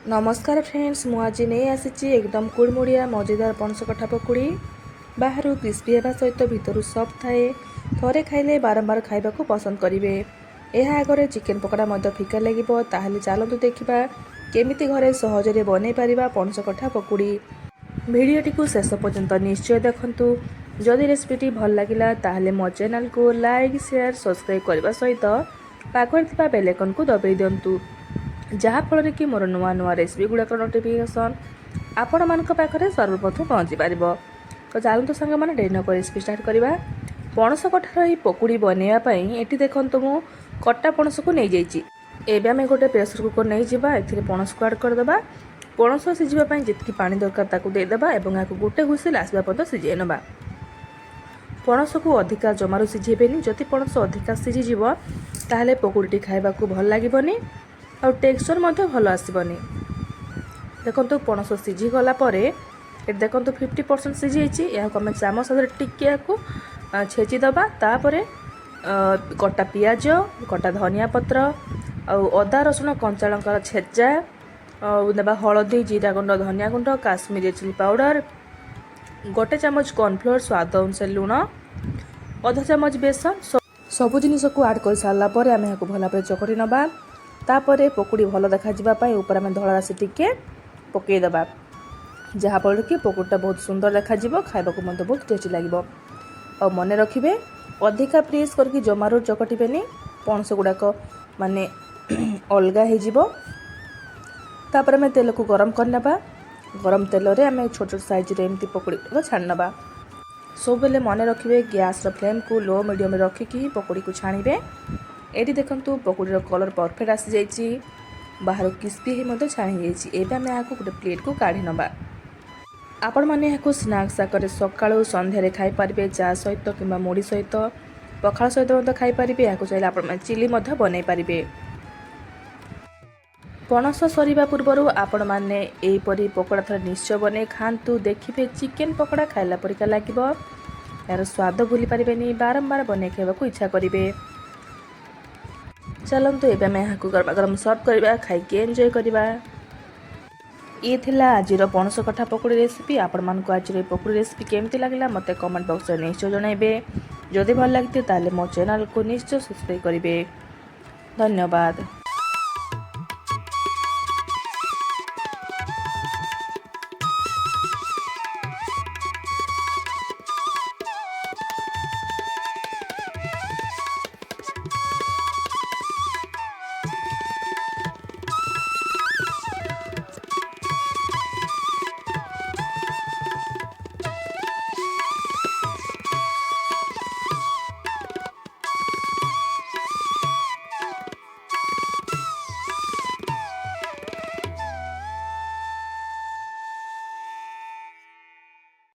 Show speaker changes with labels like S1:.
S1: नमस्कार फ्रेंड्स, मु आज नहीं आसी एकदम कुड़मुड़िया मजेदार पणस कठा पकुड़ी। बाहर क्रिस्पी होगा सहित भितर सफ्ट थाए। थरे खाइले बारंबार खाइबाकू पसंद करेंगे। यह आगे चिकेन पकोड़ा मध्य फिका लगे। ताहले चलतु देखा केमिति घरे सहजरे बनई पारिबा पणस कठा पकुड़ी। भिडियोटी को शेष पर्यंत निश्चय देखंतु। जदि रेसिपीटी भल लगिला ताहले मो चैनल को लाइक शेयर सब्सक्राइब करने सहित पाखरे थिबा बेल आइकन को दबाई दियंतु, जहाँफल कि मोर नुआ नुआ रेसिपी गुड़ाक नोटिफिकेसन आपण मान पाखे सर्वप्रथम पहुँची पार। तो चलतु सांग मैंने डेरी नक रेसिपी स्टार्ट करवा। पणस कठार ये पकुड़ी बनवाई ये देखो मु कटा पणस को नहीं जाइए। एवं आम गोटे प्रेसर कुकर नहीं जावा। ए पणस को आड करदे। पणस सीझापी जी पानी दरकार ताकू देदेबा एवं या गोटे हुइसिल आसवा पर्यंत सीझे नवा। पणस को अधिका जमारू सीझेबेनी। जदि पणस अधिका सीझीज ताहले पकुड़ी खाइबा भल लगनी और टेक्सचर मध्य भल आसबनी। देखो पणस सीझीगला देखो 50% सीझी। या आम चामच टिके छेचिदबा। तापर कटा पियाज, कटा धनिया पत्र और अदा रसुण कंचा लंकार छेचा देवा, हलदी, जीरा गुंड, धनिया गुंड, काश्मीरी चिली पाउडर, गोटे चामच कॉर्नफ्लोर, स्वाद अनुसार लुण, अधा चामच बेसन, सबु जिनिस को आड कर सारापर आम यहाँ भल भाव चकटी नवा। तापर पकुड़ी भल देखापी ऊपर आम धला राशि टिके पकईदबा, जहाँफल कि पकुड़ीटा बहुत सुंदर देखा खाइबा बहुत टेस्टी लगे। और मन रखिए अधिका प्रेस करके जमारू चकटिबेनी, पणस गुड़ाक माने अलगा हो। तापर आम तेल को गरम करनेबा। गरम तेल रे आम छोट छोट साइज रे एमती पकुड़ी को छाणनबा। सब बेले मन रखिए गैस फ्लेम को लो मीडियम रखिकी पकुड़ी को छाणिबे। एटी देखंतु पकुड़ीर कलर परफेक्ट आसी जाइए। बाहर क्रिस्पी हो छाणी जाइए। एवं आम यहाँ गोटे प्लेट को काढ़ी नवा। आपण मैंने यहाँ स्नाक्स आकर सकाळु संध्यारे खाई पारिबे, चा सहित कि मुड़ी सहित, पखाल सहित खाई पारिबे। या चाहिए आपण चिली बनई पारिबे। पणस सरिबा पूर्वरु आपण माने एपरी पकोड़ा थोड़ा निश्चय बने खातु। देखिए चिकेन पकोड़ा खाइला परिका लागिबो। यार स्वाद भूली पारिबेनी, बारंबार बनई खाइबाकू इच्छा करिवे। चलतु एवं आम यहाँ गरमा गरम सर्व करवा, खाइके एंजॉय करवा। ये थिला आजिर पणस कठा पकुड़ी रेसिपी। आपण मानक आज पकुड़ी रेसिपी केमती लगला मते कमेंट बॉक्स में निश्चय जनइबे। जदि भल लगी ताले मो चैनल को निश्चय सब्सक्राइब करेंगे। धन्यवाद।